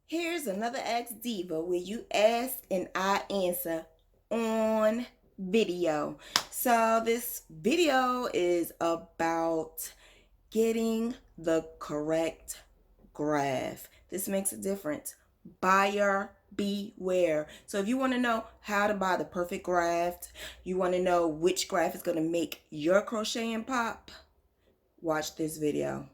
Here's another Ask Diva where you ask and I answer on video. So this video is about getting the correct graph. This makes a difference. Buyer beware. So if you want to know how to buy the perfect graph, you want to know which graph is going to make your crocheting pop, watch this video.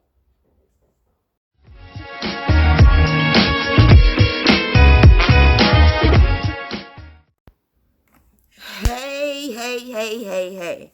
Hey.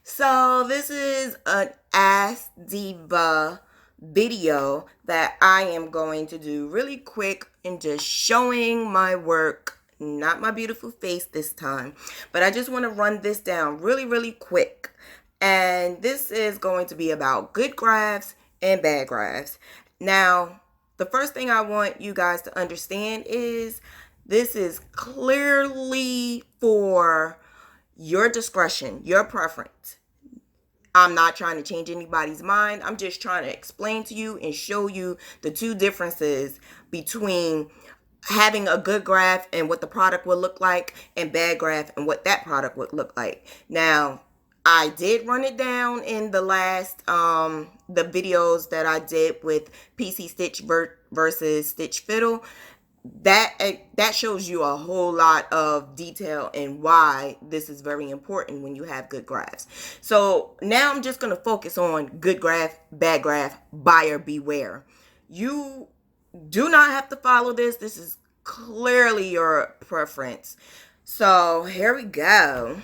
So this is an Ask Diva video that I am going to do really quick and just showing my work, not my beautiful face this time, but I just want to run this down really quick. And this is going to be about good graphs and bad graphs. Now, the first thing I want you guys to understand is this is clearly for your discretion, your preference. I'm not trying to change anybody's mind. I'm just trying to explain to you and show you the two differences between having a good graph and what the product will look like, and bad graph and what that product would look like. Now, I did run it down in the last the videos that I did with PC Stitch versus Stitch Fiddle. That shows you a whole lot of detail and why this is very important when you have good graphs. So now I'm just going to focus on good graph, bad graph, buyer beware. You do not have to follow this. This is clearly your preference. So here we go.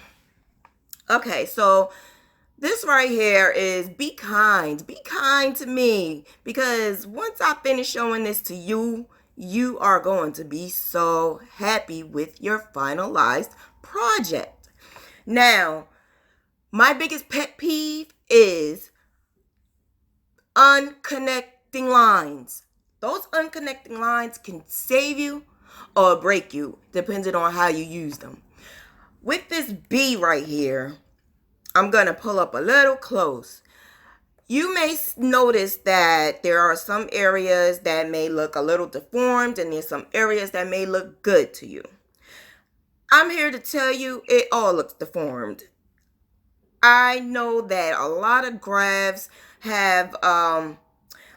Okay, so this right here is be kind. Be kind to me, because once I finish showing this to you, you are going to be so happy with your finalized project. Now, my biggest pet peeve is unconnecting lines. Those unconnecting lines can save you or break you, depending on how you use them. With this B right here, I'm going to pull up a little close. You may notice that there are some areas that may look a little deformed, and there's some areas that may look good to you. I'm here to tell you it all looks deformed. I know that a lot of graphs have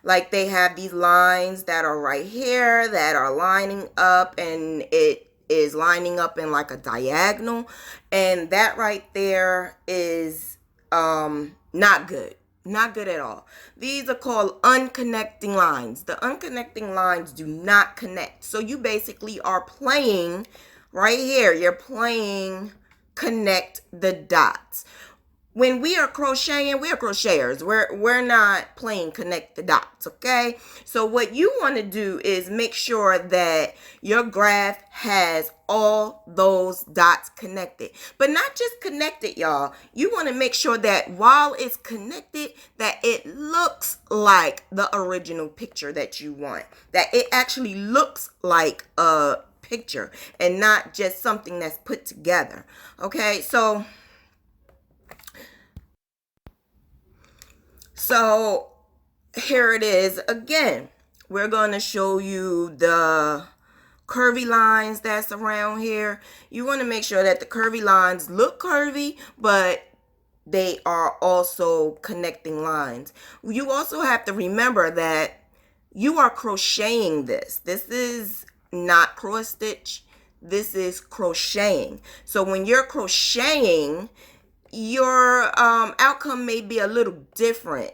like they have these lines that are right here that are lining up, and it is lining up in like a diagonal, and that right there is not good. Not good at all. These are called unconnecting lines. The unconnecting lines do not connect. So you basically are playing right here. You're playing connect the dots. When we are crocheting, we are crocheters. We're not playing connect the dots, okay? So what you want to do is make sure that your graph has all those dots connected. But not just connected, y'all. You want to make sure that while it's connected, that it looks like the original picture that you want. That it actually looks like a picture and not just something that's put together. Okay, so here it is again. We're going to show you the curvy lines that's around here. You want to make sure that the curvy lines look curvy, but they are also connecting lines. You also have to remember that you are crocheting this. This is not cross stitch. This is crocheting. So when you're crocheting, your outcome may be a little different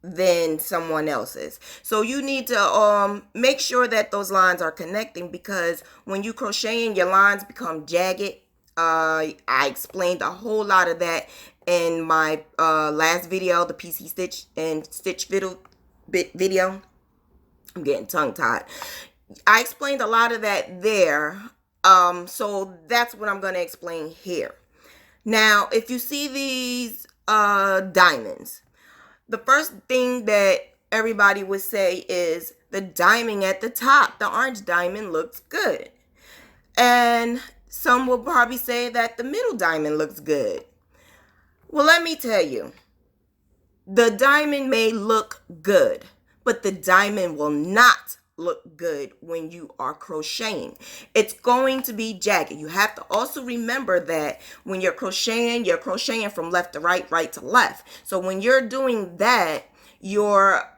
than someone else's. So you need to make sure that those lines are connecting, because when you crocheting, your lines become jagged. I explained a whole lot of that in my last video, the PC Stitch and Stitch Fiddle video. I'm getting tongue-tied. I explained a lot of that there. So that's what I'm going to explain here. Now, if you see these diamonds, the first thing that everybody would say is the diamond at the top, the orange diamond, looks good. And some will probably say that the middle diamond looks good. Well, let me tell you, the diamond may look good, but the diamond will not look good when you are crocheting. It's going to be jagged. You have to also remember that when you're crocheting from left to right, right to left. So when you're doing that, your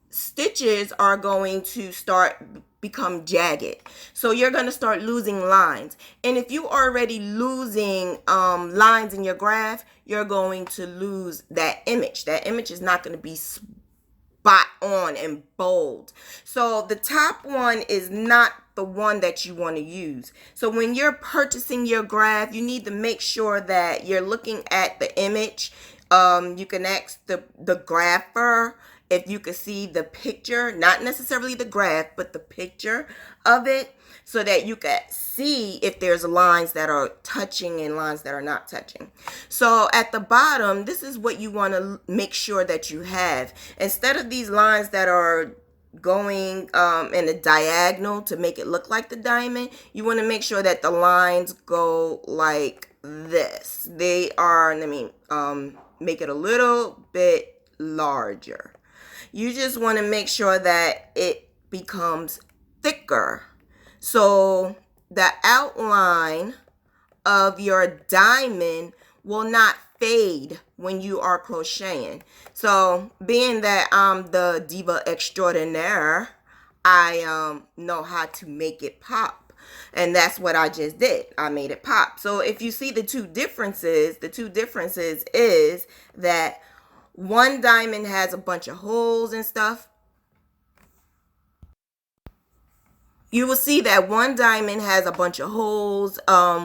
stitches are going to start become jagged, so you're going to start losing lines. And if you already losing lines in your graph, you're going to lose that image. That image is not going to be spot on and bold. So the top one is not the one that you want to use. So when you're purchasing your graph, you need to make sure that you're looking at the image. You can ask the grapher if you could see the picture, not necessarily the graph, but the picture of it, so that you can see if there's lines that are touching and lines that are not touching. So at the bottom, this is what you want to make sure that you have. Instead of these lines that are going in a diagonal to make it look like the diamond, you want to make sure that the lines go like this. They are, let me make it a little bit larger. You just want to make sure that it becomes thicker. So the outline of your diamond will not fade when you are crocheting. So being that I'm the diva extraordinaire, I know how to make it pop. And that's what I just did. I made it pop. So if you see the two differences is that one diamond has a bunch of holes and stuff. You will see that one diamond has a bunch of holes,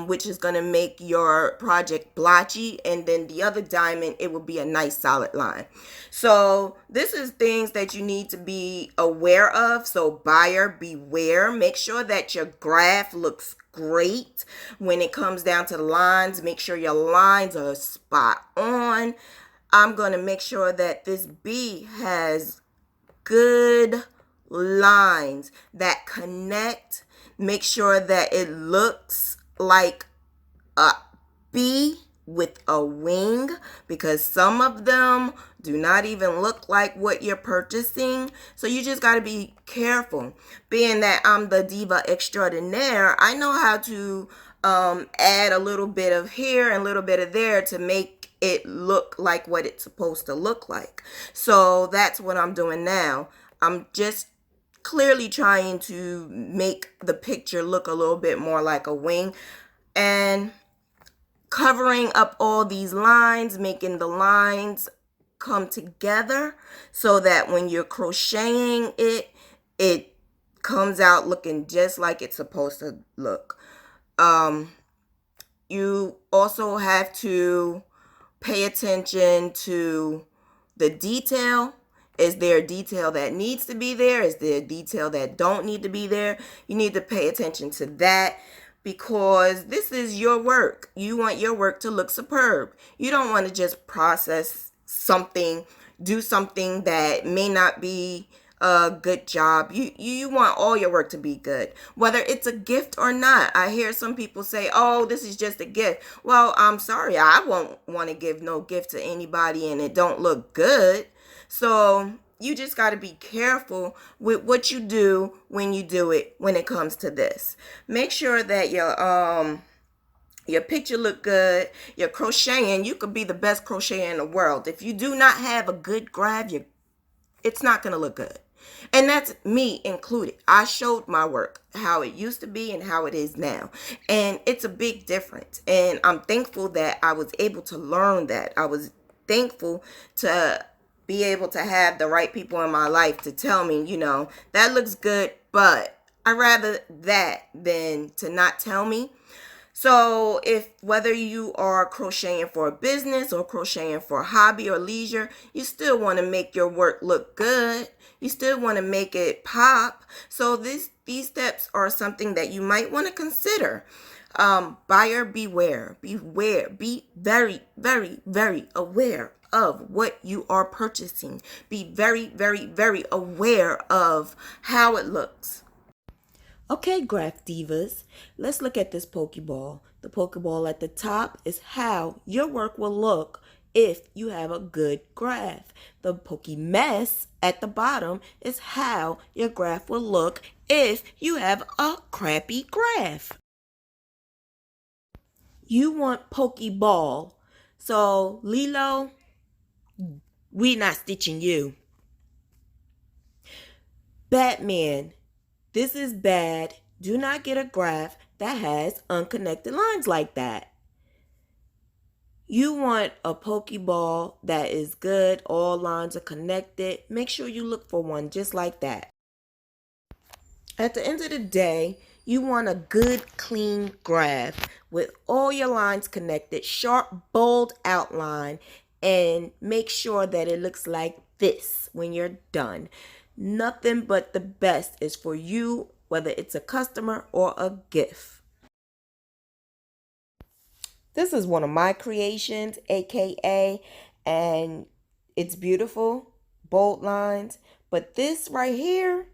which is going to make your project blotchy. And then the other diamond, it will be a nice solid line. So this is things that you need to be aware of. So buyer beware. Make sure that your graph looks great. When it comes down to the lines, make sure your lines are spot on. I'm going to make sure that this bee has good lines that connect. Make sure that it looks like a bee with a wing, because some of them do not even look like what you're purchasing. So you just got to be careful. Being that I'm the diva extraordinaire, I know how to add a little bit of here and a little bit of there to make it look like what it's supposed to look like. So that's what I'm doing now. I'm just clearly trying to make the picture look a little bit more like a wing, and covering up all these lines, making the lines come together so that when you're crocheting it, it comes out looking just like it's supposed to look. You also have to pay attention to the detail. Is there a detail that needs to be there? Is there a detail that don't need to be there? You need to pay attention to that, because this is your work. You want your work to look superb. You don't want to just process something, do something that may not be a good job. You want all your work to be good, whether it's a gift or not. I hear some people say, oh, this is just a gift. Well, I'm sorry, I won't want to give no gift to anybody and it don't look good. So you just got to be careful with what you do when you do it. When it comes to this, make sure that your picture look good. Your crocheting, you could be the best crocheter in the world. If you do not have a good grab, it's not going to look good. And that's me included. I showed my work, how it used to be and how it is now. And it's a big difference. And I'm thankful that I was able to learn that. I was thankful to be able to have the right people in my life to tell me, that looks good, but I'd rather that than to not tell me. So whether you are crocheting for a business or crocheting for a hobby or leisure, you still want to make your work look good. You still want to make it pop. So these steps are something that you might want to consider. Buyer beware. Beware. Be very, very, very aware of what you are purchasing. Be very, very, very aware of how it looks. Okay, Graph Divas, let's look at this Pokeball. The Pokeball at the top is how your work will look if you have a good graph. The pokey mess at the bottom is how your graph will look if you have a crappy graph. You want pokey ball. So, Lilo, we not stitching you. Batman, this is bad. Do not get a graph that has unconnected lines like that. You want a Pokeball that is good, all lines are connected. Make sure you look for one just like that. At the end of the day, you want a good, clean graph with all your lines connected, sharp, bold outline, and make sure that it looks like this when you're done. Nothing but the best is for you, whether it's a customer or a gift. This is one of my creations, aka, and it's beautiful, bold lines. But this right here,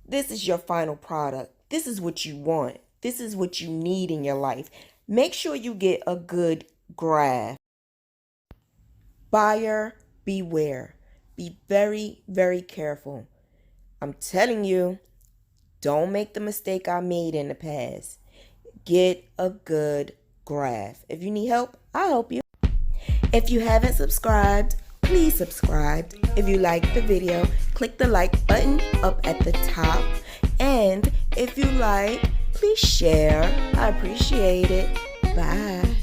this is your final product. This is what you want. This is what you need in your life. Make sure you get a good graph. Buyer beware. Be very, very careful. I'm telling you, don't make the mistake I made in the past. Get a good graph. If you need help, I'll help you. If you haven't subscribed, please subscribe. If you like the video, click the like button up at the top. And if you like, please share. I appreciate it. Bye.